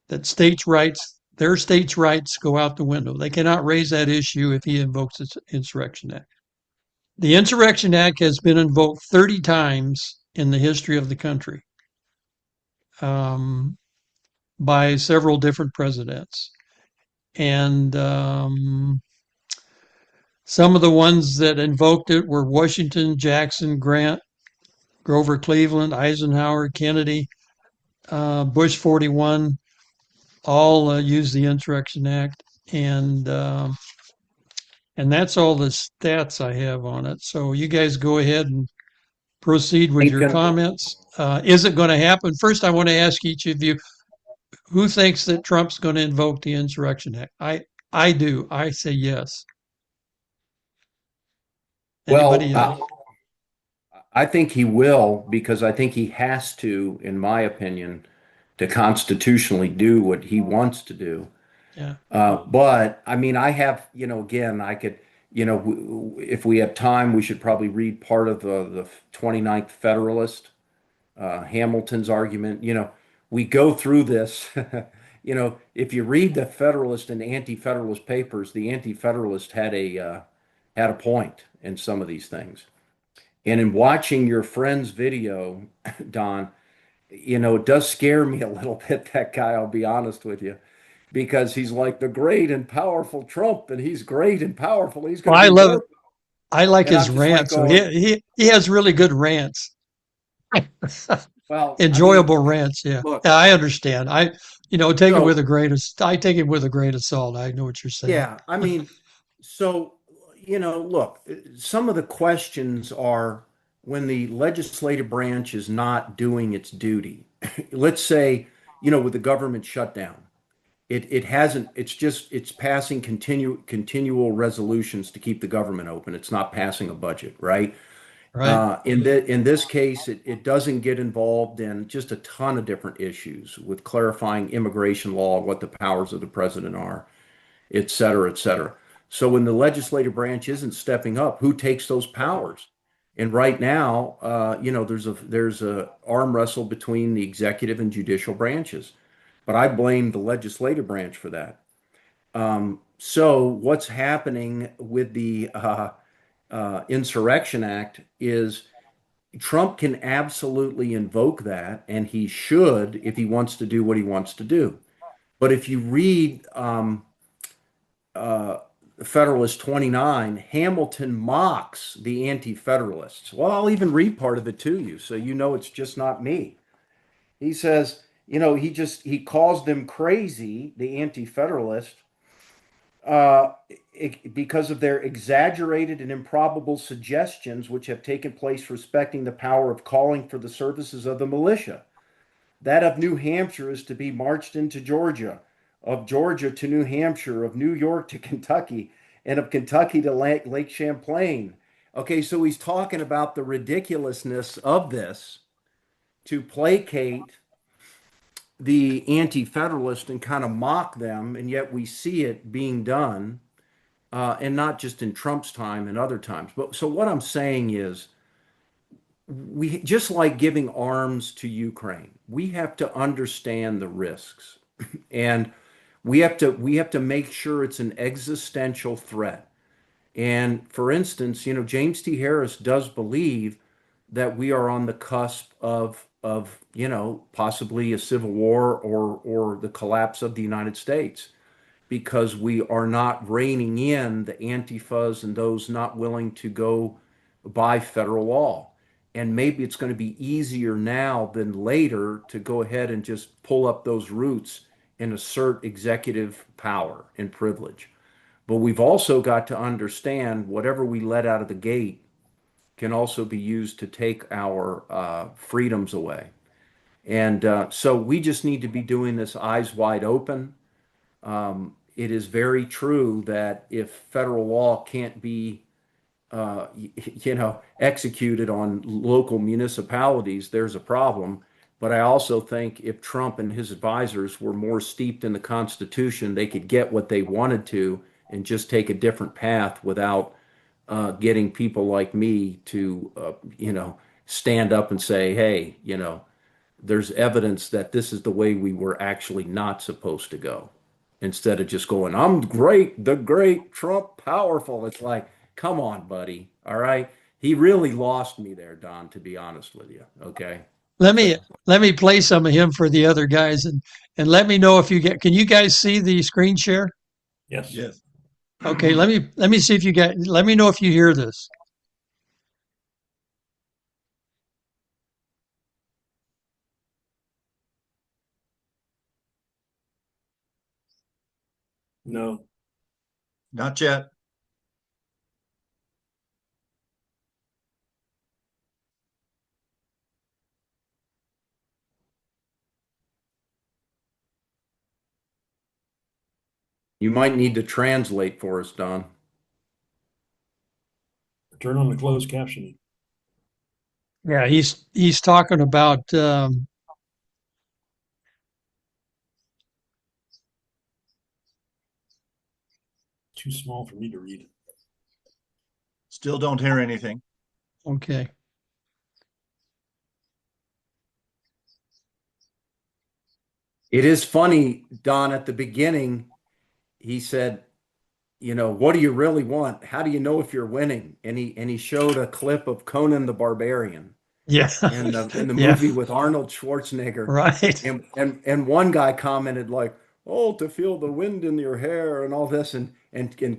That their states' rights go out the window. They cannot raise that issue if he invokes the Insurrection Act. The Insurrection Act has been invoked 30 times in the history of the country by several different presidents. And some of the ones that invoked it were Washington, Jackson, Grant, Grover Cleveland, Eisenhower, Kennedy, Bush 41, all used the Insurrection Act. And that's all the stats I have on it. So you guys go ahead and proceed with your comments. Is it going to happen? First, I want to ask each of you, who thinks that Trump's going to invoke the Insurrection Act? I do. I say yes. Anybody else? I think he will, because I think he has to, in my opinion, to constitutionally do what he wants to do. Yeah. But I mean, I have, again, I could, if we have time, we should probably read part of the 29th Federalist, Hamilton's argument. We go through this. If you read the Federalist and Anti-Federalist papers, the Anti-Federalist had a point in some of these things. And in watching your friend's video, Don, it does scare me a little bit, that guy, I'll be honest with you, because he's like the great and powerful Trump, and he's great and powerful. He's going to I love it. I like his rants. He has really good rants. Well, enjoyable rants. Yeah. Look, I understand. I take it with a grain of salt. I know what you're saying. Yeah. I mean, so, look, some of the questions are when the legislative branch is not doing its duty. Let's say, with the government shutdown, it's passing continual resolutions to keep the government open. It's not passing a budget, right? Right. In this case, it doesn't get involved in just a ton of different issues with clarifying immigration law, what the powers of the president are, et cetera, et cetera. So when the legislative branch isn't stepping up, who takes those powers? And right now, there's a arm wrestle between the executive and judicial branches, but I blame the legislative branch for that. So what's happening with the Insurrection Act is Trump can absolutely invoke that, and he should if he wants to do what he wants to do. But if you read Federalist 29, Hamilton mocks the Anti-Federalists. Well, I'll even read part of it to you, so it's just not me. He says, he calls them crazy, the Anti-Federalists, because of their exaggerated and improbable suggestions which have taken place respecting the power of calling for the services of the militia. That of New Hampshire is to be marched into Georgia, of Georgia to New Hampshire, of New York to Kentucky, and of Kentucky to Lake Champlain. Okay, so he's talking about the ridiculousness of this to placate the Anti-Federalist and kind of mock them, and yet we see it being done, and not just in Trump's time and other times. But so what I'm saying is, we just like giving arms to Ukraine, we have to understand the risks, and we have to make sure it's an existential threat. And for instance, James T. Harris does believe that we are on the cusp of possibly a civil war or the collapse of the United States, because we are not reining in the Antifas and those not willing to go by federal law. And maybe it's going to be easier now than later to go ahead and just pull up those roots and assert executive power and privilege. But we've also got to understand whatever we let out of the gate can also be used to take our freedoms away. And so we just need to be doing this eyes wide open. it is very true that if federal law can't be executed on local municipalities, there's a problem. But I also think if Trump and his advisors were more steeped in the Constitution, they could get what they wanted to and just take a different path without getting people like me to, stand up and say, hey, there's evidence that this is the way we were actually not supposed to go. Instead of just going, I'm great, the great Trump powerful. It's like, come on, buddy. All right. He really lost me there, Don, to be honest with you. Okay. Let me play some of him for the other guys and let me know if can you guys see the screen share? Yes. Yes. Okay, let me see if let me know if you hear this. No. Not yet. You might need to translate for us, Don. Turn on the closed captioning. Yeah, he's talking about too small for me to read. Still don't hear anything. Okay. It is funny, Don, at the beginning, he said, what do you really want? How do you know if you're winning? And he showed a clip of Conan the Barbarian. Yeah. In the movie with Arnold Schwarzenegger. Right. And one guy commented like, oh, to feel the wind in your hair and all this. And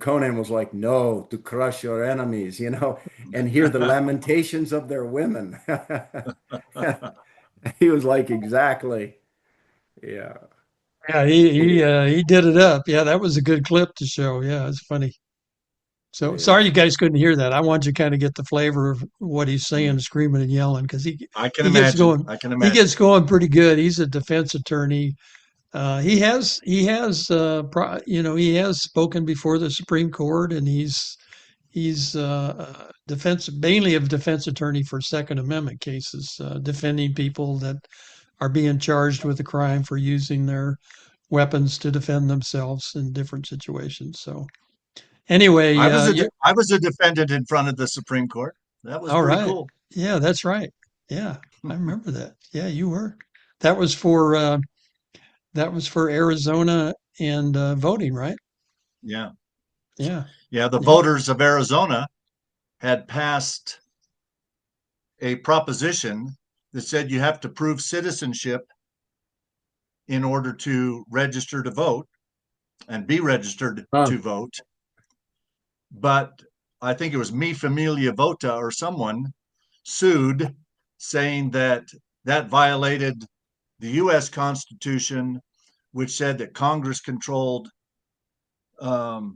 Conan was like, no, to crush your enemies, and hear the lamentations of their women. He was like, exactly. Yeah. Yeah, he did it up. Yeah, that was a good clip to show. Yeah, it's funny. So sorry you guys couldn't hear that. I want you to kind of get the flavor of what he's saying, screaming and yelling, because he gets going. He gets going pretty good. He's a defense attorney. He has spoken before the Supreme Court, and he's mainly a defense attorney for Second Amendment cases, defending people that are being charged with a crime for using their weapons to defend themselves in different situations. So anyway, I was a defendant in front of the Supreme Court. That was pretty cool. Yeah, that's right. Yeah, I remember that. Yeah, you were. That was for Arizona and voting, right? Yeah. Yeah. Yeah. The voters of Arizona had passed a proposition that said you have to prove citizenship in order to register to vote and be registered to vote. But I think it was Mi Familia Vota or someone sued, saying that violated the U.S. Constitution, which said that Congress controlled, or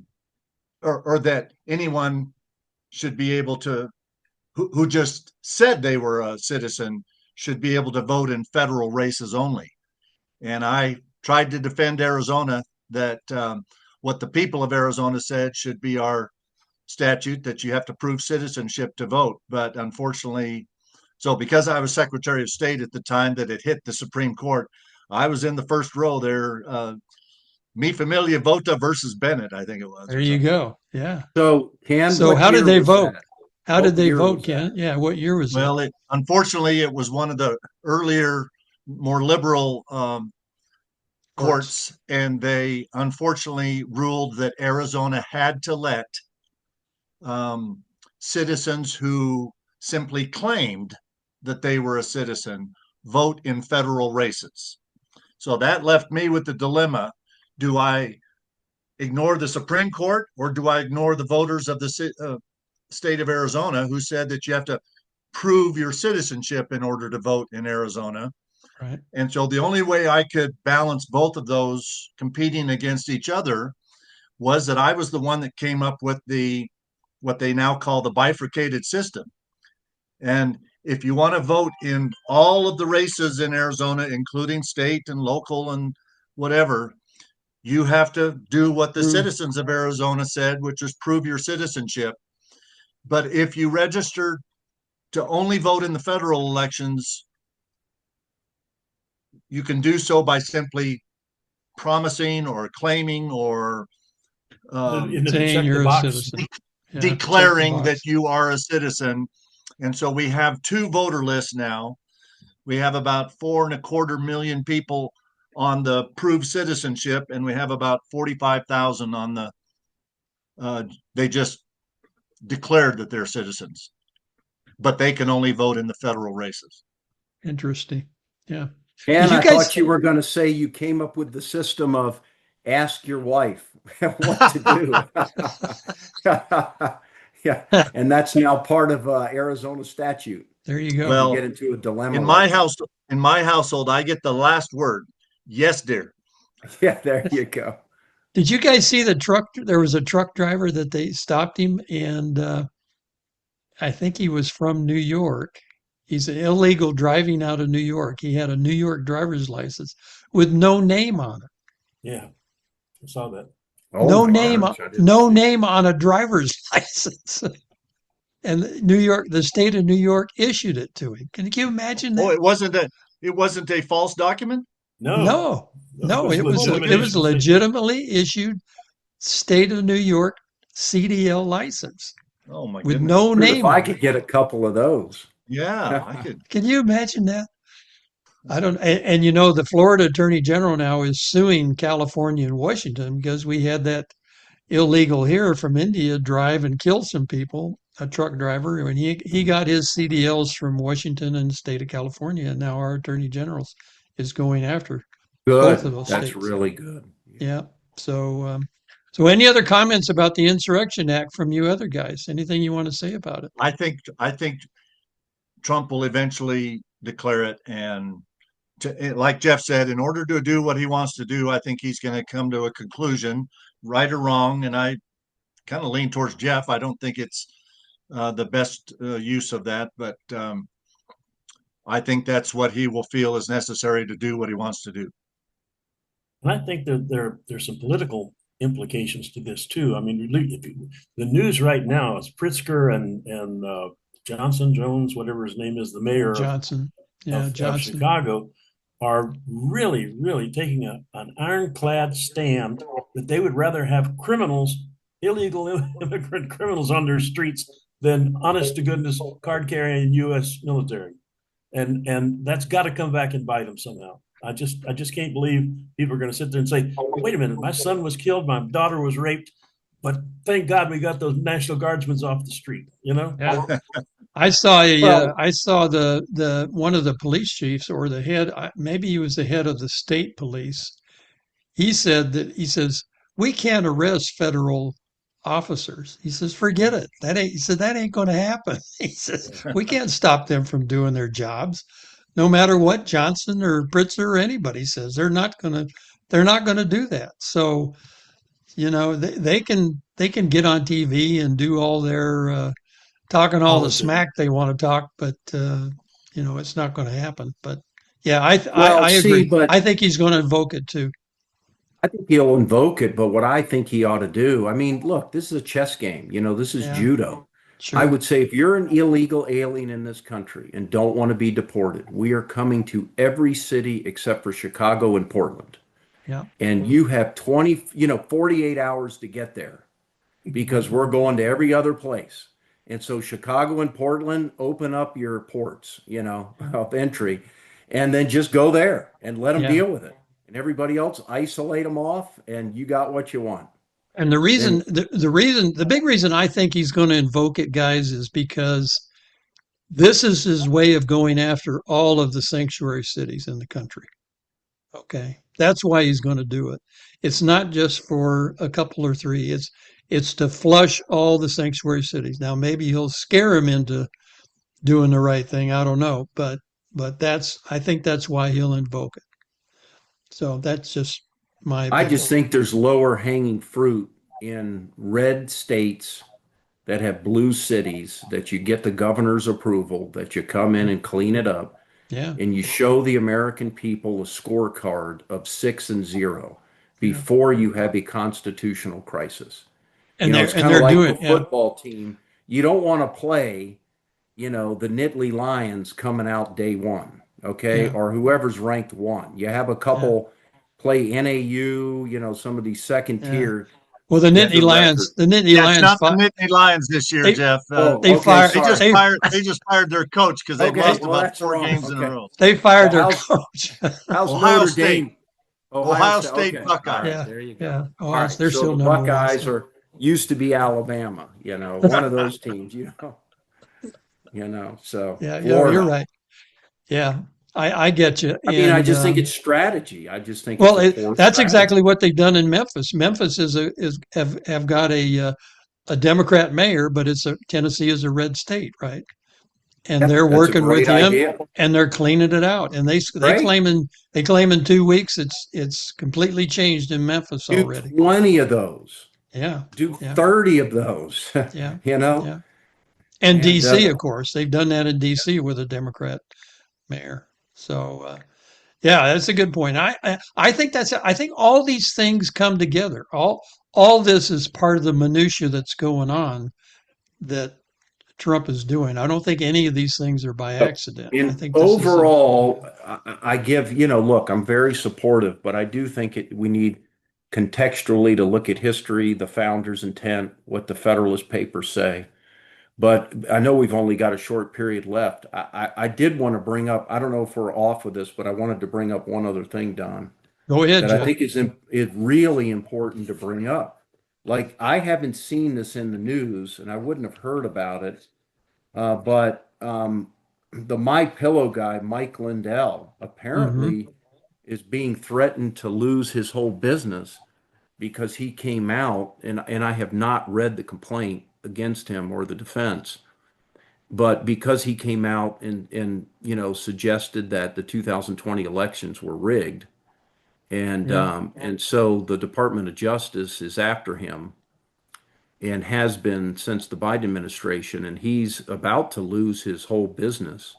that anyone should be able to, who just said they were a citizen, should be able to vote in federal races only. And I tried to defend Arizona, that what the people of Arizona said should be our statute, that you have to prove citizenship to vote. But unfortunately, so because I was Secretary of State at the time that it hit the Supreme Court, I was in the first row there. Mi Familia Vota versus Bennett, I think it was. There you go. Yeah. So, Ken, how did they vote? That? How did they vote, Ken? Yeah, what year was it? Well, unfortunately, it was one of the earlier, more liberal courts, and they unfortunately ruled that Arizona had to let citizens who simply claimed that they were a citizen vote in federal races. So that left me with the dilemma: do I ignore the Supreme Court, or do I ignore the voters of the state of Arizona who said that you have to prove your citizenship in order to vote in Arizona? Right. And so the only way I could balance both of those competing against each other was that I was the one that came up with what they now call the bifurcated system. And if you want to vote in all of the races in Arizona, including state and local and whatever, you have to do what the citizens of Arizona said, which is prove your citizenship. But if you register to only vote in the federal elections, you can do so by simply promising or claiming or saying you're a citizen. Declaring that you are a citizen. And so we have 2 voter lists now. We have about 4.25 million people on the proved citizenship, and we have about 45,000 on the they just declared that they're citizens, but they can only vote in the federal races. Interesting. Yeah. And I thought you were going to say you came up with the system of ask your wife what to do. Yeah, and that's now part of Arizona statute. There you go. Well, you get into a dilemma. In my household, I get the last word. Yes, dear. Yeah, there you go. Did you guys see the truck? There was a truck driver that they stopped him, and I think he was from New York. He's an illegal driving out of New York. He had a New York driver's license with no name on it. Yeah, I saw that. Oh no name on a driver's license. And the state of New York issued it to him. Can you imagine that? Oh, it wasn't a false document? No, it was legitimately issued state of New York CDL license. Oh my with goodness. No name. If I could get a couple of those. Yeah, I could. Can you imagine that? I don't, and the Florida Attorney General now is suing California and Washington because we had that illegal here from India drive and kill some people, a truck driver, and he got his CDLs from Washington and the state of California, and now our Attorney General is going after both of those states. That's really good. Yeah. So, so any other comments about the Insurrection Act from you other guys? Anything you want to say about it? I think Trump will eventually declare it, and like Jeff said, in order to do what he wants to do, I think he's going to come to a conclusion, right or wrong. And I kind of lean towards Jeff. I don't think it's the best use of that, but I think that's what he will feel is necessary to do what he wants to do. And I think that there's some political implications to this too. I mean, the news right now is Pritzker and Jones, whatever his name is, the mayor Johnson, of Chicago, are really, really taking an ironclad stand that they would rather have illegal immigrant criminals on their streets than honest to goodness card carrying U.S. military. And that's got to come back and bite them somehow. I just can't believe people are going to sit there and say, wait a minute, my son was killed, my daughter was raped, but thank God we got those National Guardsmen off the street, Yeah. I saw the one of the police chiefs, or the head, maybe he was the head of the state police. He says we can't arrest federal officers. He says forget it. That ain't going to happen. He says we can't stop them from doing their jobs, no matter what Johnson or Pritzker or anybody says. They're not going to do that. So they can get on TV and do all their talking all the smack they want to talk, but it's not going to happen. But yeah, I agree. But I think he's going to invoke it too. I think he'll invoke it, but what I think he ought to do, I mean, look, this is a chess game. This is judo. Sure. I would say if you're an illegal alien in this country and don't want to be deported, we are coming to every city except for Chicago and Portland. Yeah. And you have 48 hours to get there because we're going to every other place. And so Chicago and Portland, open up your ports, of entry, and then just go there and let them deal with it. And everybody else, isolate them off, and you got what you want. And the big reason I think he's going to invoke it, guys, is because this is his way of going after all of the sanctuary cities in the country. Okay. That's why he's going to do it. It's not just for a couple or three. It's to flush all the sanctuary cities. Now, maybe he'll scare him into doing the right thing. I don't know, but I think that's why he'll invoke it. So that's just my opinion. I just think there's lower hanging fruit in red states that have blue cities that you get the governor's approval, that you come in and clean it up. Yeah. And you show the American people a scorecard of 6 and 0. before you have a constitutional crisis. And it's kind of like a football team. You don't want to play, the Nittany Lions coming out day one, okay, or whoever's ranked 1. You have a couple play NAU, some of these second tier. Well, the Nittany Lions, it's not the Nittany Lions this year, Jeff. They just fired their coach because they lost about 4 games in a row. They fired their coach. Ohio State. Ohio State Buckeyes. Yeah, there you go. Yeah. Oh, right, they're so still the Buckeyes used to be Alabama, one of those teams, so. Yeah, you're right. Yeah, I get you. I just think it's strategy. I just think that's exactly what they've done in Memphis. Memphis have got a Democrat mayor, but Tennessee is a red state, right? And they're working with him, and they're cleaning it out. And they claim in 2 weeks it's completely changed in Memphis already. 20 of those. Yeah. 30 of those. Yeah. Yeah. And DC, of course, they've done that in DC with a Democrat mayor. So, that's a good point. I think I think all these things come together. All this is part of the minutia that's going on that Trump is doing. I don't think any of these things are by accident. I think overall, I give, look, I'm very supportive, but I do think we need contextually to look at history, the founders' intent, what the Federalist Papers say. But I know we've only got a short period left. I did want to bring up, I don't know if we're off with this, but I wanted to bring up one other thing, Don. Go ahead, that Jeff. I think is really important to bring up. Like, I haven't seen this in the news, and I wouldn't have heard about it. But the My Pillow guy, Mike Lindell, apparently is being threatened to lose his whole business because he came out, and I have not read the complaint against him or the defense, but because he came out and suggested that the 2020 elections were rigged, and so the Department of Justice is after him and has been since the Biden administration, and he's about to lose his whole business.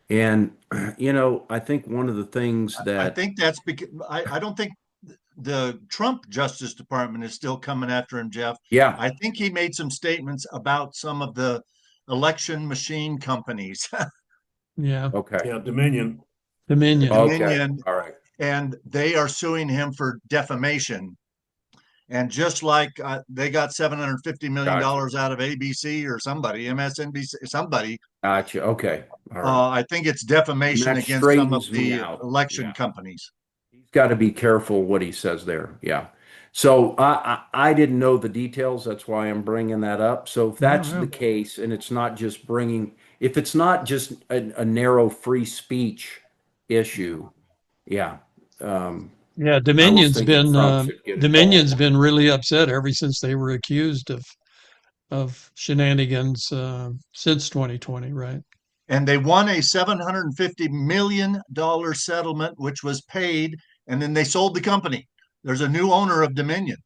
And I think one of the things that I think that's because I don't think the Trump Justice Department is still coming after him, Jeff. Yeah. I think he made some statements about some of the election machine companies. Yeah. Okay. Yeah, Dominion. Dominion. Okay. All right. And they are suing him for defamation. And just like they got $750 million out of ABC or somebody, MSNBC, somebody. Gotcha. Okay. All right. I think it's defamation against some of the election companies. He's got to be careful what he says there. Yeah. So I didn't know the details. That's why I'm bringing that up. So if that's the case, and it's not just if it's not just a narrow free speech issue, Dominion's been really upset ever since they were accused of shenanigans since 2020, right? And they won a $750 million settlement, which was paid, and then they sold the company. There's a new owner of Dominion.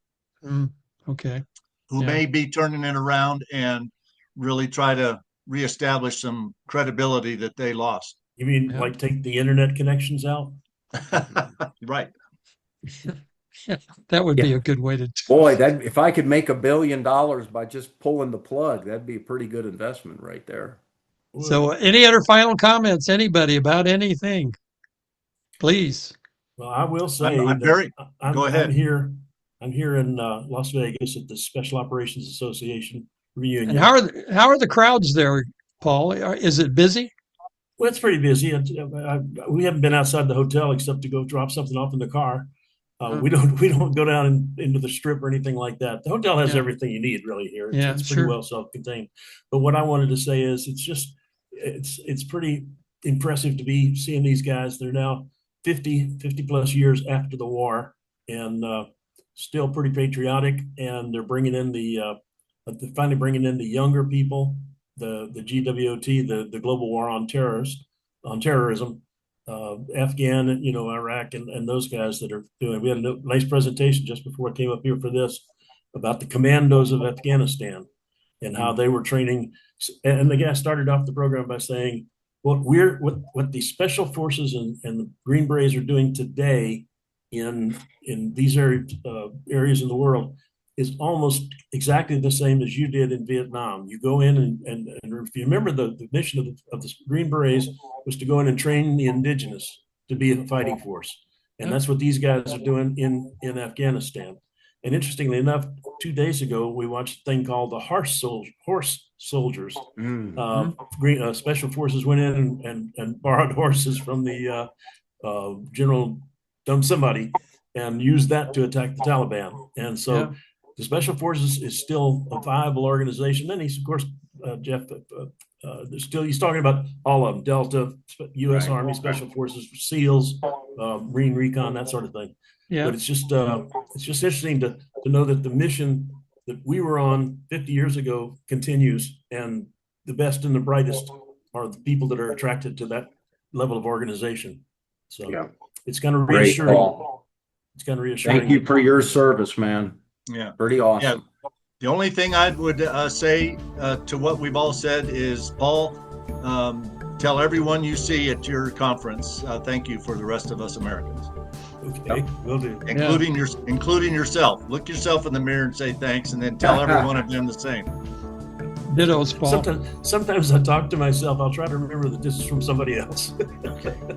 Okay. Who may be turning it around and really try to reestablish some credibility that they lost. You mean like take the internet connections out? Right. That would be a good way to do Boy, if I could make $1 billion by just pulling the plug, that'd be a pretty good investment right there. So any other final comments, anybody, about anything? Please. Well, I will say go ahead. I'm here in Las Vegas at the Special Operations Association reunion. And how are the crowds there, Paul? Is it busy? Well, it's pretty busy. We haven't been outside the hotel except to go drop something off in the car. We don't go down into the strip or anything like that. The hotel has everything you need really here. It's pretty well self-contained. But what I wanted to say is it's pretty impressive to be seeing these guys. They're now 50 plus years after the war and still pretty patriotic. And they're bringing in finally bringing in the younger people, the GWOT, the Global War on Terrorism, Afghan, Iraq, and those guys that are doing. We had a nice presentation just before I came up here for this about the commandos of Afghanistan and how they were training. And the guy started off the program by saying, what the special forces and the Green Berets are doing today in these areas in the world is almost exactly the same as you did in Vietnam. You go in and if you remember, the mission of the Green Berets was to go in and train the indigenous to be a fighting force. And that's what these guys are doing in Afghanistan. And interestingly enough, 2 days ago, we watched a thing called the Horse Soldiers. Special Forces went in and borrowed horses from the General somebody and used that to attack the Taliban. And so the Special Forces is still a viable organization. Then he's, of course, Jeff, he's talking about all of them: Delta, U.S. Army, Special Forces, SEALs, Marine Recon, that sort of thing. Yeah. But it's just interesting to know that the mission that we were on 50 years ago continues, and the best and the brightest are the people that are attracted to that level of organization. So it's kind of reassuring. It's kind of reassuring. Thank you for your service, man. Yeah. Pretty awesome. Yeah. The only thing I would say to what we've all said is, Paul, tell everyone you see at your conference, thank you for the rest of us Americans. Okay, will do. Including yourself. Look yourself in the mirror and say thanks, and then tell every one of them the same. Dittos, Paul. Sometimes I talk to myself. I'll try to remember that this is from somebody else.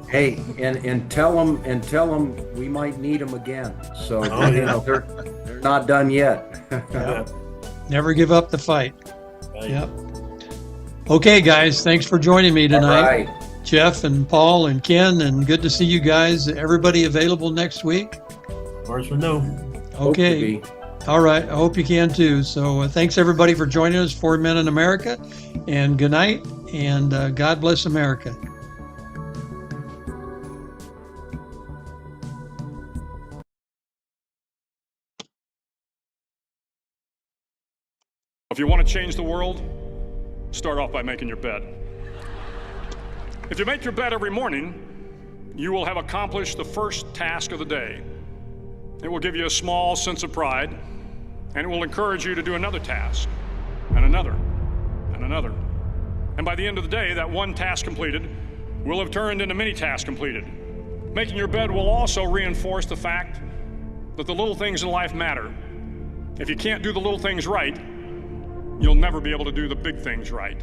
Hey, and tell them we might need them again. So they're not done yet. Never give up the fight. Right. Yep. Okay, guys, thanks for joining me tonight. Right. Jeff and Paul and Ken, and good to see you guys. Everybody available next week? As far as we know. Okay. All right. I hope you can too. So thanks everybody for joining us for Men in America, and good night, and God bless America. If you want to change the world, start off by making your bed. If you make your bed every morning, you will have accomplished the first task of the day. It will give you a small sense of pride, and it will encourage you to do another task, and another, and another. And by the end of the day, that one task completed will have turned into many tasks completed. Making your bed will also reinforce the fact that the little things in life matter. If you can't do the little things right, you'll never be able to do the big things right.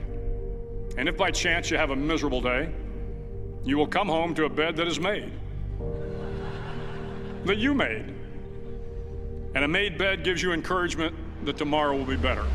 And if by chance you have a miserable day, you will come home to a bed that is made, that you made. And a made bed gives you encouragement that tomorrow will be better.